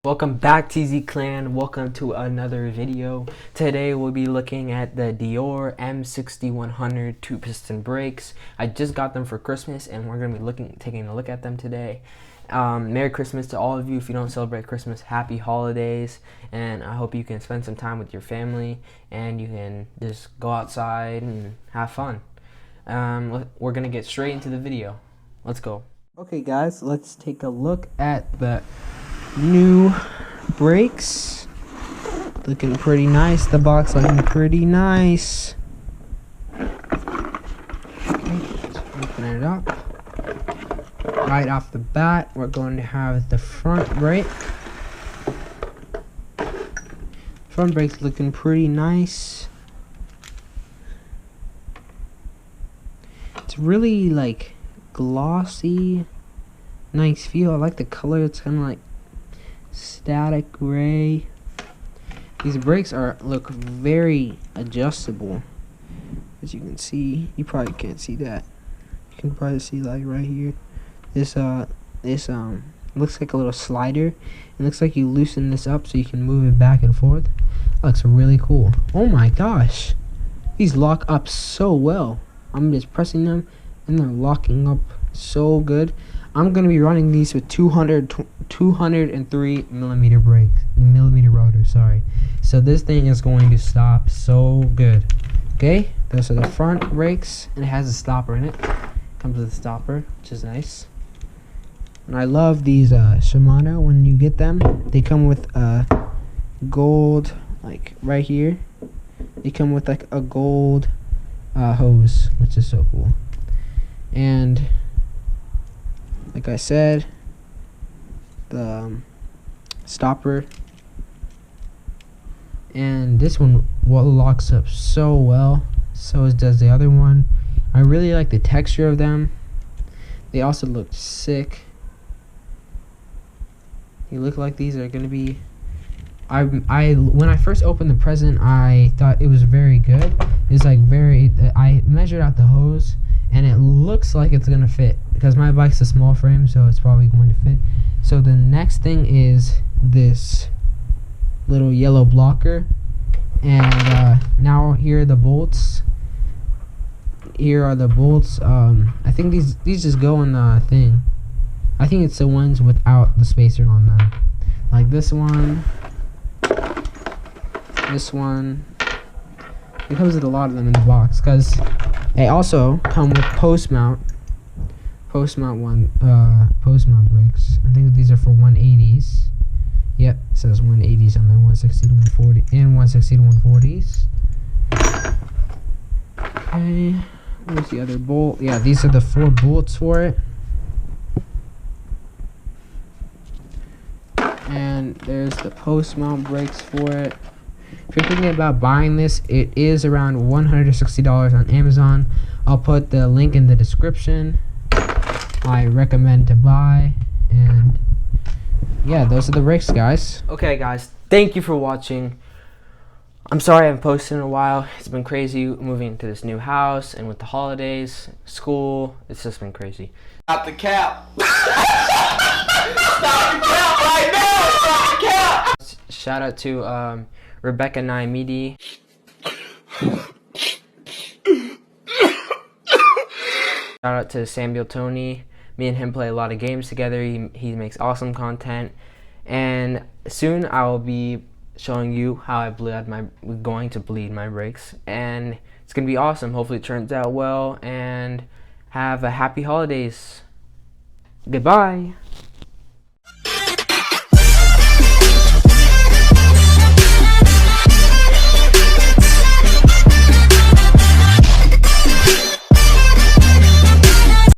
Welcome back, TZ Clan. Welcome to another video. Today we'll be looking at the Deore M6100 2-piston brakes. I just got them for Christmas and we're going to be taking a look at them today. Merry Christmas to all of you. If you don't celebrate Christmas, happy holidays, and I hope you can spend some time with your family and you can just go outside and have fun. We're going to get straight into the video. Let's go. Okay guys, let's take a look at the new brakes. Looking pretty nice. The box looking pretty nice. Okay, let's open it up. Right off the bat, we're going to have the front brake. Front brake's looking pretty nice. It's really like glossy, nice feel. I like the color. It's kind of like static gray. These brakes look very adjustable, as you can see. You probably can't see that. You can probably see like right here. This looks like a little slider. It looks like you loosen this up so you can move it back and forth. That looks really cool. Oh my gosh, these lock up so well. I'm just pressing them and they're locking up so good. I'm gonna be running these with 203 millimeter rotor. Sorry. So this thing is going to stop so good. Okay, those are the front brakes, and it has a stopper in it. Comes with a stopper, which is nice. And I love these Shimano. When you get them, they come with gold, like right here. They come with like a gold hose, which is so cool. And like I said, the stopper, and this one locks up so well, so does the other one. I really like the texture of them. They also look sick. They look like these are gonna be. When I first opened the present, I thought it was very good. It's like I measured out the hose, and it looks like it's gonna fit because my bike's a small frame, so it's probably going to fit. So the next thing is this little yellow blocker, and now here are the bolts. Here are the bolts. I think these just go in the thing. I think it's the ones without the spacer on them, like this one, this one. It comes with a lot of them in the box because they also come with post mount brakes. I think these are for 180s. Yep, it says 180s on them, 160 to 140 and 160 to 140s. Okay, where's the other bolt? Yeah, these are the 4 bolts for it. And there's the post mount brakes for it. If you're thinking about buying this, it is around $160 on Amazon. I'll put the link in the description. I recommend to buy. And yeah, those are the brakes, guys. Okay guys, thank you for watching. I'm sorry I haven't posted in a while. It's been crazy moving to this new house, and with the holidays, school, it's just been crazy. Stop the cap. Stop the cap right now. Stop the cap. Shout out to Rebecca Naimidi. Shout out to Samuel Tony. Me and him play a lot of games together. He makes awesome content, and soon I will be showing you how I'm going to bleed my brakes, and it's gonna be awesome. Hopefully it turns out well, and have a happy holidays. Goodbye.